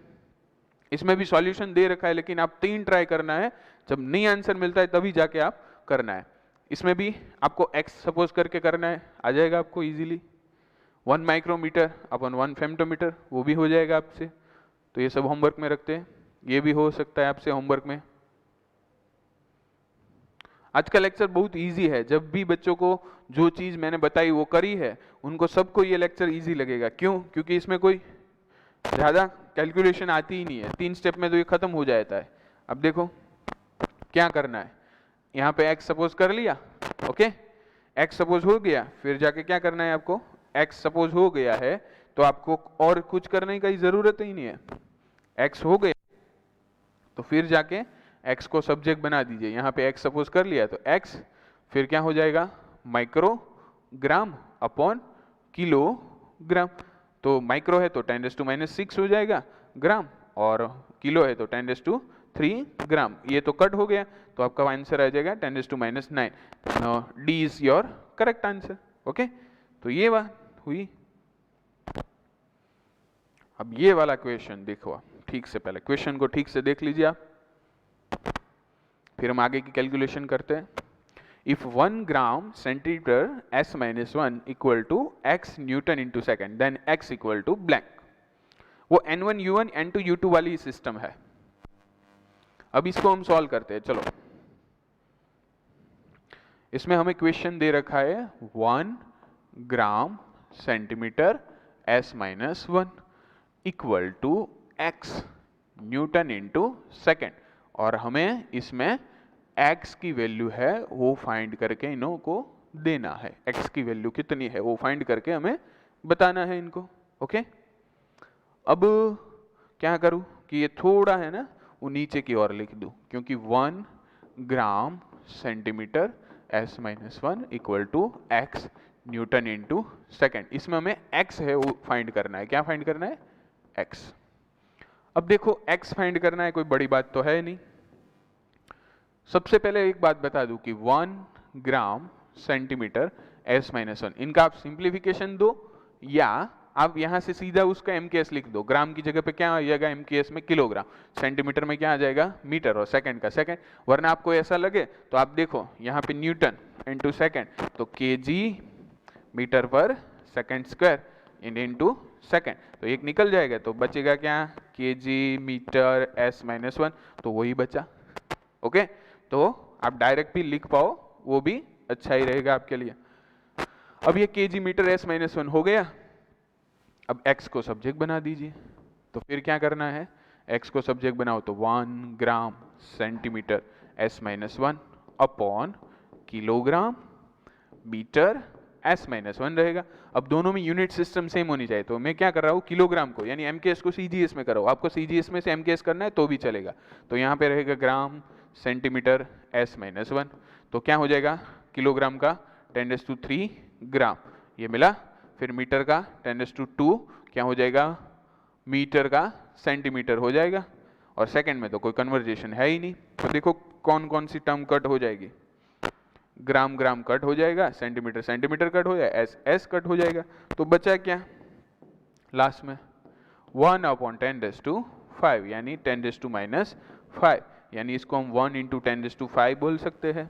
इसमें भी सॉल्यूशन दे रखा है, लेकिन आप 3 ट्राई करना है, जब नहीं आंसर मिलता है तभी जाके आप करना है। इसमें भी आपको x सपोज करके करना है, आ जाएगा आपको इजीली। 1 माइक्रोमीटर अपन 1 फेम्टोमीटर, वो भी हो जाएगा आपसे। तो ये सब होमवर्क में रखते हैं, ये भी हो सकता है आपसे होमवर्क में। आज का लेक्चर बहुत इजी है, जब भी बच्चों को जो चीज मैंने बताई वो करी है, उनको सबको ये लेक्चर इजी लगेगा। क्यों? क्योंकि इसमें कोई ज्यादा कैलकुलेशन आती ही नहीं है, 3 स्टेप में तो ये खत्म हो जाता है। अब देखो क्या करना है, यहाँ पे x सपोज कर लिया, ओके, x सपोज हो गया, फिर जाके क्या करना है आपको, x सपोज हो गया है तो आपको और कुछ करने की जरूरत ही नहीं है। x हो गया तो फिर जाके x को सब्जेक्ट बना दीजिए। यहाँ पे x सपोज कर लिया तो x फिर क्या हो जाएगा, माइक्रोग्राम अपॉन किलोग्राम। तो माइक्रो है तो 10⁻⁶ हो जाएगा ग्राम, और किलो है तो 10⁻³ ग्राम। ये तो कट हो गया, तो आपका आंसर आ जाएगा 10⁻⁹। D is your correct answer. Okay, तो ये बात हुई। अब ये वाला क्वेश्चन देखो ठीक से, पहले क्वेश्चन को ठीक से देख लीजिए आप, फिर हम आगे की कैलकुलेशन करते हैं। If 1 gram centimeter s-1 equal to x Newton into second, then x equal to blank। वो n1 u1 n2 u2 वाली सिस्टम है। अब इसको हम सॉल्व करते हैं, चलो। इसमें हमें क्वेश्चन दे रखा है 1 gram centimetre s-1 equal to x newton into second, और हमें इसमें x की वैल्यू है वो फाइंड करके इन्हों को देना है। x की वैल्यू कितनी है वो फाइंड करके हमें बताना है इनको। ओके, अब क्या करूं कि ये थोड़ा है ना वो नीचे की ओर लिख दूं, क्योंकि 1 gram centimetre s-1 equal to x newton into second, इसमें हमें x है वो फाइंड करना है। क्या फाइंड करना है? x। अब देखो x फाइंड करना है, कोई बड़ी बात तो है नहीं। सबसे पहले एक बात बता दूं कि 1 ग्राम सेंटीमीटर s-1, इनका आप सिंप्लीफिकेशन दो, या आप यहां से सीधा उसका MKS लिख दो। ग्राम की जगह पे क्या आ जाएगा MKS में? किलोग्राम। सेंटीमीटर में क्या आ जाएगा? मीटर, और सेकंड का सेकंड। वरना आपको ऐसा लगे तो आप देखो यहाँ पे न्यूटन इंटू सेकेंड, तो KG metre per second square into second, तो एक निकल जाएगा, तो बचेगा क्या? केजी मीटर s-1, तो वही बचा। ओके, तो आप डायरेक्ट भी लिख पाओ, वो भी अच्छा ही रहेगा आपके लिए। अब ये केजी मीटर s-1 हो गया। अब x को सब्जेक्ट बना दीजिए, तो फिर क्या करना है, x को सब्जेक्ट बनाओ तो 1 gram centimetre s-1 upon kilogram metre s-1 रहेगा। अब दोनों में यूनिट सिस्टम सेम होनी चाहिए, तो मैं क्या कर रहा हूँ, किलोग्राम को यानी MKS को CGS में करो। आपको CGS में से MKS करना है तो भी चलेगा। तो यहाँ पे रहेगा ग्राम सेंटीमीटर s-1, तो क्या हो जाएगा, किलोग्राम का 10⁻³ ग्राम, ये मिला। फिर मीटर का 10⁻² क्या हो जाएगा, मीटर का सेंटीमीटर हो जाएगा, और सेकंड में तो कोई कन्वर्जेशन है ही नहीं। तो देखो कौन कौन सी टर्म कट हो जाएगी, ग्राम ग्राम कट हो जाएगा, सेंटीमीटर सेंटीमीटर कट हो जाएगा, एस एस कट हो जाएगा। तो बचा क्या लास्ट में, 1/10⁵, यानी 10⁻⁵, यानी इसको हम 1 × 10⁵ बोल सकते हैं।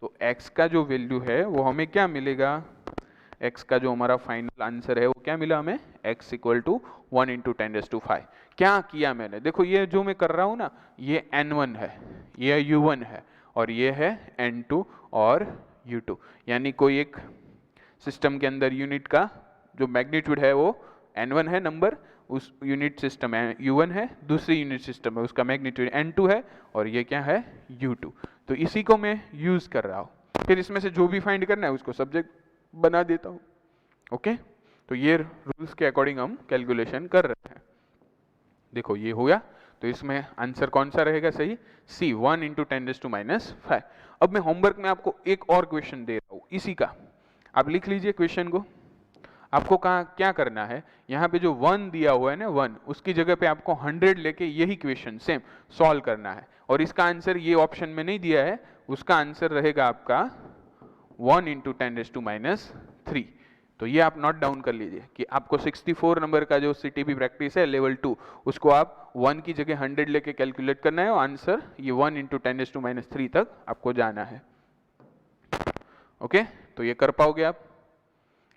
तो x का जो वैल्यू है वो हमें क्या मिलेगा, x का जो हमारा फाइनल आंसर है वो क्या मिला हमें, x इक्वल टू 1 × 10⁵। क्या किया मैंने, देखो ये जो मैं कर रहा हूँ ना, ये n1 है, ये u1 है, और ये है n2 और u2, यानी कोई एक सिस्टम के अंदर यूनिट का जो मैग्नीट्यूड है वो n1 है नंबर, उस यूनिट सिस्टम है u1 है, दूसरी यूनिट सिस्टम है उसका मैग्नीट्यूड n2 है, और ये क्या है u2। तो इसी को मैं यूज कर रहा हूँ। फिर इसमें से जो भी फाइंड करना है उसको सब्जेक्ट बना देता हूँ। ओके, तो ये रूल्स के अकॉर्डिंग हम कैलकुलेशन कर रहे हैं। देखो ये हो गया, तो इसमें आंसर कौन सा रहेगा सही, C, 1 × 10⁻⁵। अब मैं होमवर्क में आपको एक और क्वेश्चन दे रहा हूँ इसी का, आप लिख लीजिए क्वेश्चन को। आपको कहाँ क्या करना है, यहाँ पे जो 1 दिया हुआ है ना 1, उसकी जगह पे आपको 100 लेके यही क्वेश्चन सेम सॉल्व करना है, और इसका आंसर ये ऑप्शन में नहीं दिया है, उसका आंसर रहेगा आपका 1 × 10⁻⁵। तो ये आप नोट डाउन कर लीजिए कि आपको 64 नंबर का जो CTP प्रैक्टिस है लेवल 2, उसको आप 1 की जगह 100 लेके कैलकुलेट करना है, और आंसर ये 1 × 10⁻³ तक आपको जाना है। ओके, तो ये कर पाओगे आप?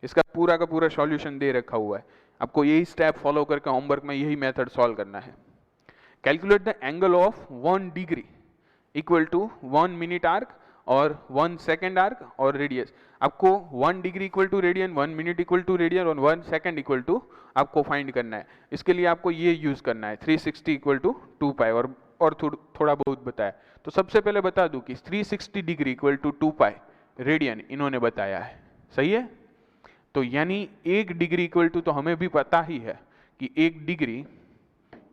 इसका पूरा का पूरा सॉल्यूशन दे रखा हुआ है, आपको यही स्टेप फॉलो करके होमवर्क में यही मेथड सॉल्व करना है। Calculate the angle of 1 degree equal to 1 minute arc और 1 सेकेंड आर्क और रेडियस। आपको 1 degree equal to radian, 1 minute equal to radian और 1 सेकेंड इक्वल टू आपको फाइंड करना है। इसके लिए आपको ये यूज करना है 360 इक्वल टू 2 पाई और थोड़ा बहुत बताया। तो सबसे पहले बता दूं कि 360 degree equal to 2 pi radian इन्होंने बताया है, सही है। तो यानी 1 डिग्री इक्वल टू, तो हमें भी पता ही है कि 1 डिग्री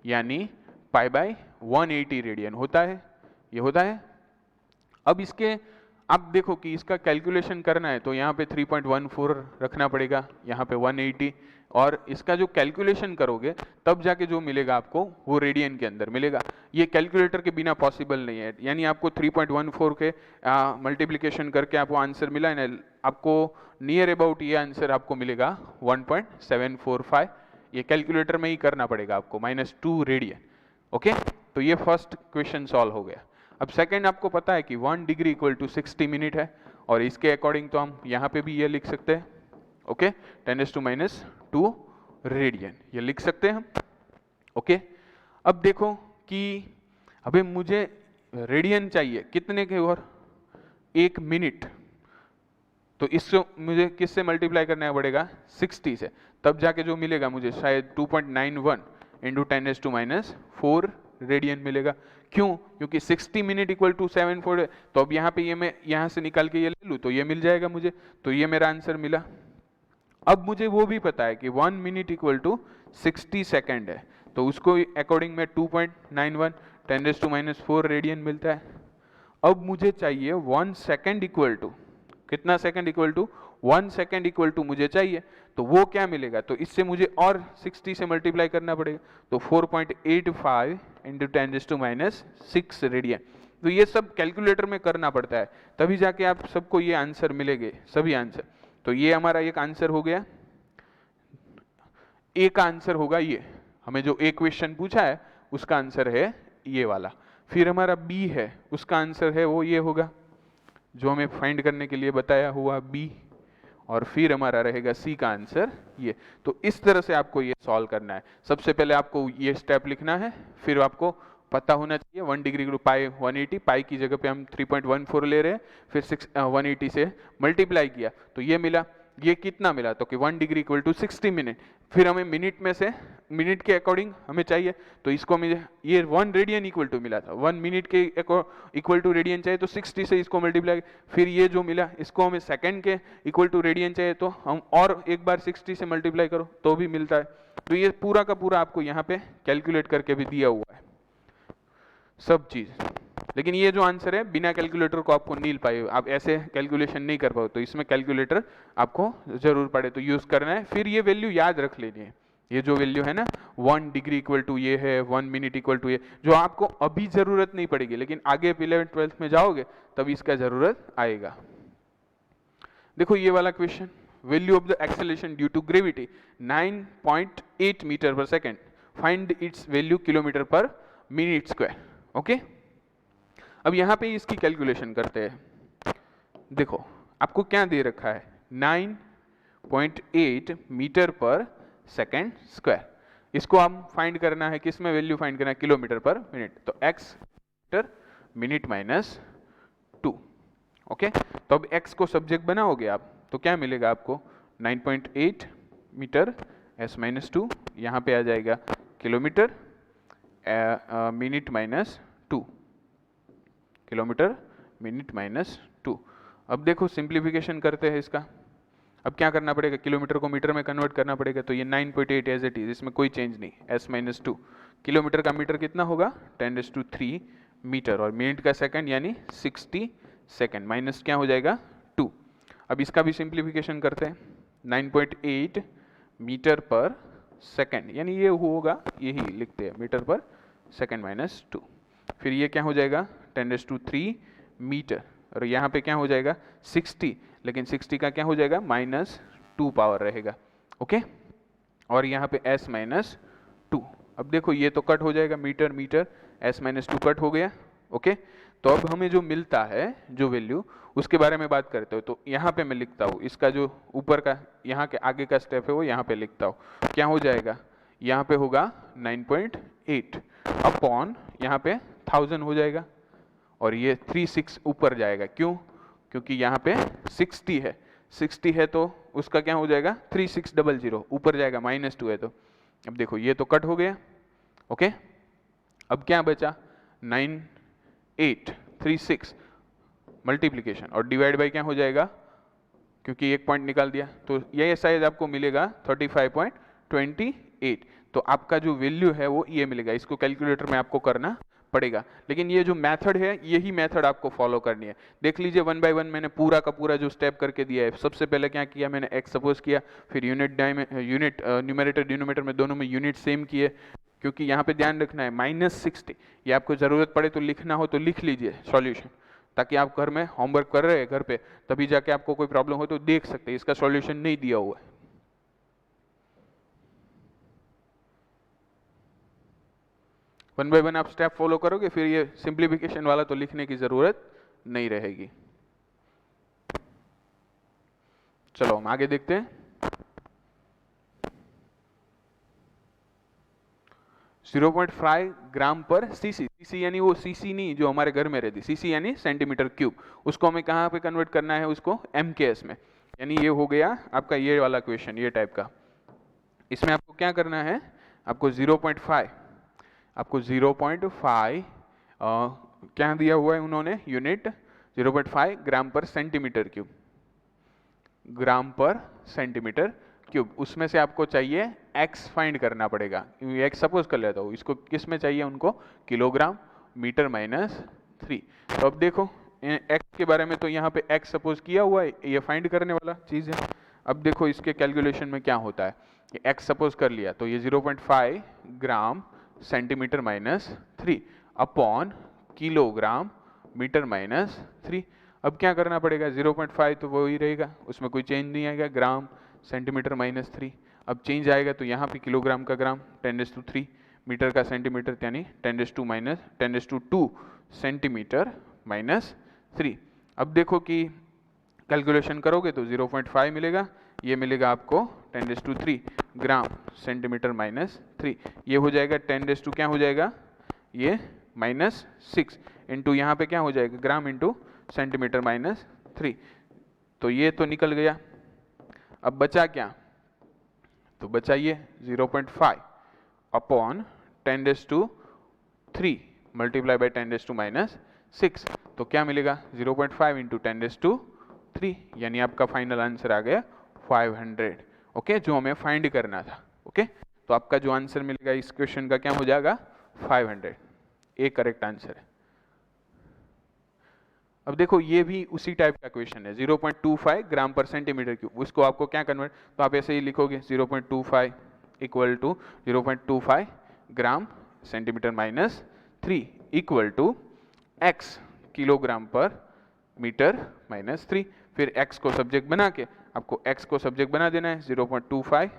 यानी पाई बाय 180 रेडियन होता है, ये होता है। अब इसके आप देखो कि इसका कैलकुलेशन करना है तो यहाँ पे 3.14 रखना पड़ेगा, यहाँ पे 180, और इसका जो कैलकुलेशन करोगे तब जाके जो मिलेगा आपको वो रेडियन के अंदर मिलेगा। ये कैलकुलेटर के बिना पॉसिबल नहीं है, यानी आपको 3.14 के मल्टीप्लिकेशन करके आपको आंसर मिला है ना, आपको नियर अबाउट ये आंसर आपको मिलेगा 1.745। ये कैलकुलेटर में ही करना पड़ेगा आपको, -2 रेडियन। ओके, तो ये फर्स्ट क्वेश्चन सॉल्व हो गया। अब सेकंड आपको पता है कि 1 डिग्री इक्वल टू 60 मिनट है, और इसके अकॉर्डिंग तो हम यहाँ पे भी ये लिख सकते हैं। ओके, 10⁻²⁰ रेडियन ये लिख सकते हैं हम। ओके, अब देखो कि अबे मुझे रेडियन चाहिए कितने के, और 1 मिनट, तो इससे मुझे किससे मल्टीप्लाई करना पड़ेगा 60 से, तब जाके जो मिलेगा मुझे शायद 2.91 इंटू 10⁻⁴ रेडियन मिलेगा। क्यों? क्योंकि 60 मिनट इक्वल टू 74 है, तो अब यहाँ पे ये मैं यहाँ से निकाल के ये ले लूँ तो ये मिल जाएगा मुझे, तो ये मेरा आंसर मिला। अब मुझे वो भी पता है कि 1 मिनट इक्वल टू 60 सेकेंड है, तो उसको अकॉर्डिंग में 2.91 10⁻⁴ रेडियन मिलता है। अब मुझे चाहिए 1 सेकेंड इक्वल टू, कितना second equal to 1 second equal to मुझे चाहिए, तो वो क्या मिलेगा, तो इससे मुझे और 60 से मल्टीप्लाई करना पड़ेगा, तो 4.85 इंटू 10⁻⁶ रेडियन। तो ये सब कैलकुलेटर में करना पड़ता है, तभी जाके आप सबको ये आंसर मिलेंगे, सभी आंसर। तो ये हमारा एक आंसर हो गया, ए का आंसर होगा ये, हमें जो एक क्वेश्चन पूछा है उसका आंसर है ये वाला। फिर हमारा बी है, उसका आंसर है वो ये होगा जो हमें फाइंड करने के लिए बताया हुआ बी, और फिर हमारा रहेगा सी का आंसर ये। तो इस तरह से आपको ये सॉल्व करना है। सबसे पहले आपको ये स्टेप लिखना है, फिर आपको पता होना चाहिए 1 डिग्री इक्वल टू पाई 180, पाई की जगह पे हम 3.14 ले रहे हैं, फिर 180 से मल्टीप्लाई किया तो ये मिला। ये कितना मिला, तो कि 1 डिग्री इक्वल टू 60 मिनट। फिर हमें मिनट में से मिनट के अकॉर्डिंग हमें चाहिए, तो इसको मुझे ये 1 रेडियन इक्वल टू मिला था, 1 मिनट के इक्वल टू रेडियन चाहिए तो 60 से इसको मल्टीप्लाई, फिर ये जो मिला इसको हमें सेकंड के इक्वल टू रेडियन चाहिए तो हम और एक बार 60 से मल्टीप्लाई करो तो भी मिलता है। तो ये पूरा का पूरा आपको यहाँ पे कैलकुलेट करके भी दिया हुआ है सब चीज। लेकिन ये जो आंसर है बिना कैलकुलेटर को आपको नहीं पाए, आप ऐसे कैलकुलेशन नहीं कर पाओ, तो इसमें कैलकुलेटर आपको जरूर पड़े तो यूज करना है। फिर ये वैल्यू याद रख लेनी है, ये जो वैल्यू है ना 1 डिग्री इक्वल टू ये है, 1 मिनट इक्वल टू ये, जो आपको अभी जरूरत नहीं पड़ेगी, लेकिन आगे 11th 12th में जाओगे तब इसका जरूरत आएगा। देखो ये वाला question, value of the acceleration due to gravity 9.8 metre per second, find its value kilometre per minute square. Okay, अब यहाँ पे इसकी कैलकुलेशन करते हैं। देखो आपको क्या दे रखा है 9.8 मीटर पर सेकेंड स्क्वायर, इसको हम फाइंड करना है, किस में वैल्यू फाइंड करना है, किलोमीटर पर मिनट, तो x मीटर मिनट -2। ओके, तो अब x को सब्जेक्ट बनाओगे आप तो क्या मिलेगा आपको 9.8 मीटर s-2, यहाँ पे आ जाएगा किलोमीटर मिनट -2, किलोमीटर मिनट -2। अब देखो सिंप्लीफिकेशन करते हैं इसका, अब क्या करना पड़ेगा, किलोमीटर को मीटर में कन्वर्ट करना पड़ेगा, तो ये 9.8 एज इट इज, इसमें कोई चेंज नहीं, s-2। किलोमीटर का मीटर कितना होगा 10⁻³ मीटर, और मिनट का सेकंड यानी 60 सेकंड, माइनस क्या हो जाएगा 2। अब इसका भी सिंप्लीफिकेशन करते हैं, 9.8 मीटर पर सेकंड यानी ये होगा, यही लिखते हैं मीटर पर सेकंड -2, फिर ये क्या हो जाएगा 10⁻³ मीटर, और यहाँ पे क्या हो जाएगा 60, लेकिन 60 का क्या हो जाएगा -2 पावर रहेगा। ओके, और यहाँ पे s-2। अब देखो ये तो कट हो जाएगा, मीटर मीटर s-2 कट हो गया। ओके, तो अब हमें जो मिलता है जो वैल्यू, उसके बारे में बात करते हो। तो यहाँ पे मैं लिखता हूँ, इसका जो ऊपर का यहाँ के आगे का स्टेप है वो यहाँ पे लिखता हूँ। क्या हो जाएगा, यहाँ पे होगा 9.8 अपॉन यहाँ पे 1000 हो जाएगा, और ये 36 ऊपर जाएगा। क्यों? क्योंकि यहाँ पे 60 है, 60 है तो उसका क्या हो जाएगा 3600 ऊपर जाएगा, -2 है तो। अब देखो ये तो कट हो गया। ओके, अब क्या बचा 9836 मल्टीप्लीकेशन और डिवाइड बाय क्या हो जाएगा, क्योंकि एक पॉइंट निकाल दिया तो ये साइज आपको मिलेगा 35.28। तो आपका जो वैल्यू है वो ये मिलेगा। इसको कैलकुलेटर में आपको करना पड़ेगा, लेकिन ये जो मेथड है यही मेथड आपको फॉलो करनी है। देख लीजिए 1 बाय 1 मैंने पूरा का पूरा जो स्टेप करके दिया है। सबसे पहले क्या किया मैंने, x सपोज किया, फिर यूनिट न्यूमरेटर डिनोमिनेटर में दोनों में यूनिट सेम किए, क्योंकि यहाँ पे ध्यान रखना है -60। ये आपको जरूरत पड़े तो लिखना हो तो लिख लीजिए सॉल्यूशन, ताकि आप घर में होमवर्क कर रहे हैं घर पे, तभी जाके आपको कोई प्रॉब्लम हो तो देख सकते हैं। इसका सॉल्यूशन नहीं दिया हुआ है। 1 बाय 1 आप स्टेप फॉलो करोगे, फिर ये सिंप्लीफिकेशन वाला तो लिखने की जरूरत नहीं रहेगी। चलो हम आगे देखते हैं। 0.5 ग्राम पर सीसी, सीसी यानी वो सीसी नहीं जो हमारे घर में रहती, सीसी यानी सेंटीमीटर क्यूब, उसको हमें कहाँ पे कन्वर्ट करना है, उसको एमकेएस में। यानी ये हो गया आपका ये वाला क्वेश्चन, ये टाइप का। इसमें आपको क्या करना है, आपको 0.5, आपको 0.5 क्या दिया हुआ है उन्होंने यूनिट, 0.5 ग्राम पर सेंटीमीटर क्यूब, ग्राम पर सेंटीमीटर क्यूब। उसमें से आपको चाहिए x फाइंड करना पड़ेगा। x सपोज कर लेता हूँ, इसको किस में चाहिए उनको, किलोग्राम मीटर -3। तो अब देखो x के बारे में तो यहाँ पे x सपोज किया हुआ है, ये फाइंड करने वाला चीज़ है। अब देखो इसके कैलकुलेशन में क्या होता है, ये x सपोज कर लिया तो ये 0.5 gram centimetre -3 upon kilogram metre -3। अब क्या करना पड़ेगा, 0.5 तो वो ही रहेगा, उसमें कोई चेंज नहीं आएगा, ग्राम सेंटीमीटर -3। अब चेंज आएगा तो यहाँ पे किलोग्राम का ग्राम 10⁻3, मीटर का सेंटीमीटर यानी 10⁻2 सेंटीमीटर -3। अब देखो कि कैलकुलेशन करोगे तो 0.5 मिलेगा, ये मिलेगा आपको 10⁻3 ग्राम सेंटीमीटर -3। ये हो जाएगा 10 क्या हो जाएगा, ये -6 इंटू यहाँ पे क्या हो जाएगा, ग्राम इंटू सेंटीमीटर -3। तो ये तो निकल गया। अब बचा क्या, तो बचा ये 0.5 अपॉन 10⁻3 मल्टीप्लाई बाय 10⁻6। तो क्या मिलेगा 0.5 इंटू 10⁻3, यानी आपका फाइनल आंसर आ गया 500। ओके, जो हमें फाइंड करना था। ओके, तो आपका जो आंसर मिलेगा इस क्वेश्चन का क्या हो जाएगा 500। ए करेक्ट आंसर है। अब देखो ये भी उसी टाइप का क्वेश्चन है, 0.25 ग्राम पर सेंटीमीटर क्यूब। उसको आपको क्या कन्वर्ट, तो आप ऐसे ही लिखोगे 0.25 equal to 0.25 gram centimetre -3 equal to x kilogram per metre -3। फिर x को सब्जेक्ट बना के आपको x को सब्जेक्ट बना देना है 0.25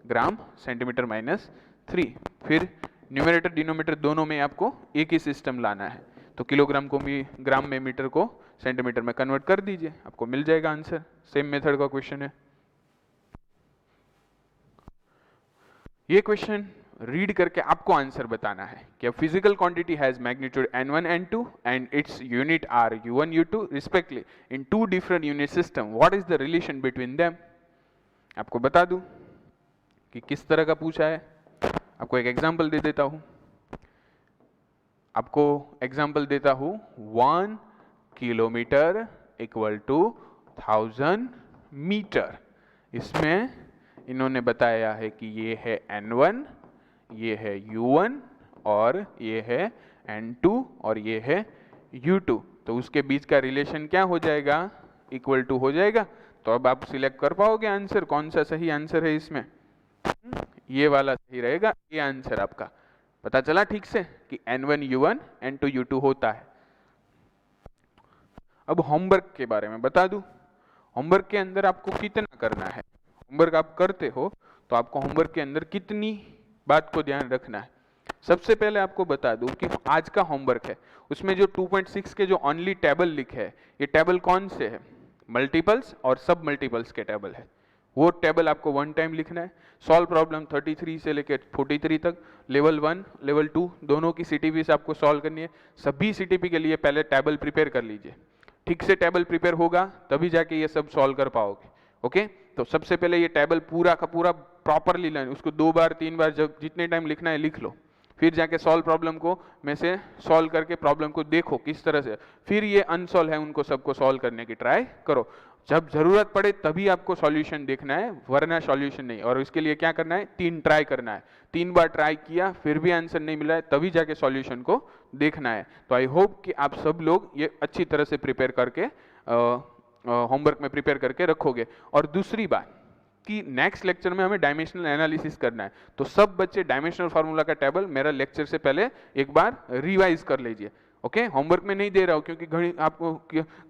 ग्राम सेंटीमीटर -3। फिर न्यूमरेटर डिनोमिनेटर दोनों में आपको एक ही सिस्टम लाना है, तो किलोग्राम को भी ग्राम में, मीटर को सेंटीमीटर में कन्वर्ट कर दीजिए, आपको मिल जाएगा आंसर। सेम मेथड का क्वेश्चन है। ये क्वेश्चन रीड करके आपको आंसर बताना है कि physical quantity has magnitude n1 n2 and its unit are u1 u2 respectively in two different unit system, what is the relation between them. आपको बता दूं कि किस तरह का पूछा है। आपको एक एग्जांपल दे देता हूं, आपको एग्जाम्पल देता हूं 1 किलोमीटर इक्वल टू 1000 मीटर। इसमें इन्होंने बताया है कि ये है n1, ये है u1 और ये है n2 और ये है u2। तो उसके बीच का रिलेशन क्या हो जाएगा, इक्वल टू हो जाएगा। तो अब आप सिलेक्ट कर पाओगे आंसर, कौन सा सही आंसर है इसमें, ये वाला सही रहेगा, ये आंसर आपका। पता चला ठीक से कि n1 u1 n2 u2 होता है। अब होमवर्क के बारे में बता दूं, होमवर्क के अंदर आपको कितना करना है। होमवर्क आप करते हो तो आपको होमवर्क के अंदर कितनी बात को ध्यान रखना है। सबसे पहले आपको बता दूं कि आज का होमवर्क है उसमें जो 2.6 के जो ओनली टेबल लिखे है, ये टेबल कौन से है? मल्टीपल्स और सब मल्टीपल्स के टेबल है। वो टेबल आपको वन टाइम लिखना है। सॉल्व प्रॉब्लम 33 से लेकर 43 तक, लेवल 1 लेवल 2 दोनों की सीटीपी से आपको सॉल्व करनी है। सभी सीटीपी के लिए पहले टेबल प्रिपेयर कर लीजिए। ठीक से टेबल प्रिपेयर होगा तभी जाके ये सब सॉल्व कर पाओगे। ओके, तो सबसे पहले ये टेबल पूरा का पूरा प्रॉपरली लेना, उसको 2 बार 3 बार जब जितने टाइम लिखना है लिख लो। फिर जाके सॉल्व प्रॉब्लम को में से सॉल्व करके प्रॉब्लम को देखो किस तरह से, फिर ये अनसॉल्व है उनको सबको सॉल्व करने की ट्राई करो। जब जरूरत पड़े तभी आपको सॉल्यूशन देखना है, वरना सॉल्यूशन नहीं। और इसके लिए क्या करना है? 3 ट्राई करना है। 3 बार ट्राई किया फिर भी आंसर नहीं मिला है तभी जाके सॉल्यूशन को देखना है। तो आई होप कि आप सब लोग ये अच्छी तरह से प्रिपेयर करके होमवर्क में प्रिपेयर करके रखोगे। और दूसरी बात कि नेक्स्ट लेक्चर में हमें डायमेंशनल एनालिसिस करना है, तो सब बच्चे डायमेंशनल फार्मूला का टेबल मेरा लेक्चर से पहले एक बार रिवाइज कर लीजिए। ओके, होमवर्क में नहीं दे रहा हूँ क्योंकि घणी आपको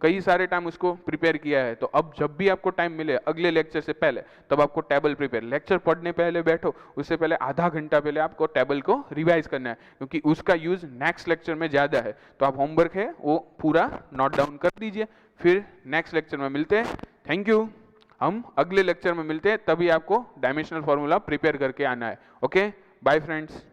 कई सारे टाइम उसको प्रिपेयर किया है। तो अब जब भी आपको टाइम मिले अगले लेक्चर से पहले, तब आपको टेबल प्रिपेयर, लेक्चर पढ़ने पहले बैठो उससे पहले आधा घंटा पहले आपको टेबल को रिवाइज करना है, क्योंकि उसका यूज नेक्स्ट लेक्चर में ज्यादा है। तो आप होमवर्क है वो पूरा नोट डाउन कर दीजिए। फिर नेक्स्ट लेक्चर में मिलते हैं। Thank you. हम अगले लेक्चर में मिलते हैं, तभी आपको डायमेंशनल फार्मूला प्रिपेयर करके आना है। Okay, bye friends.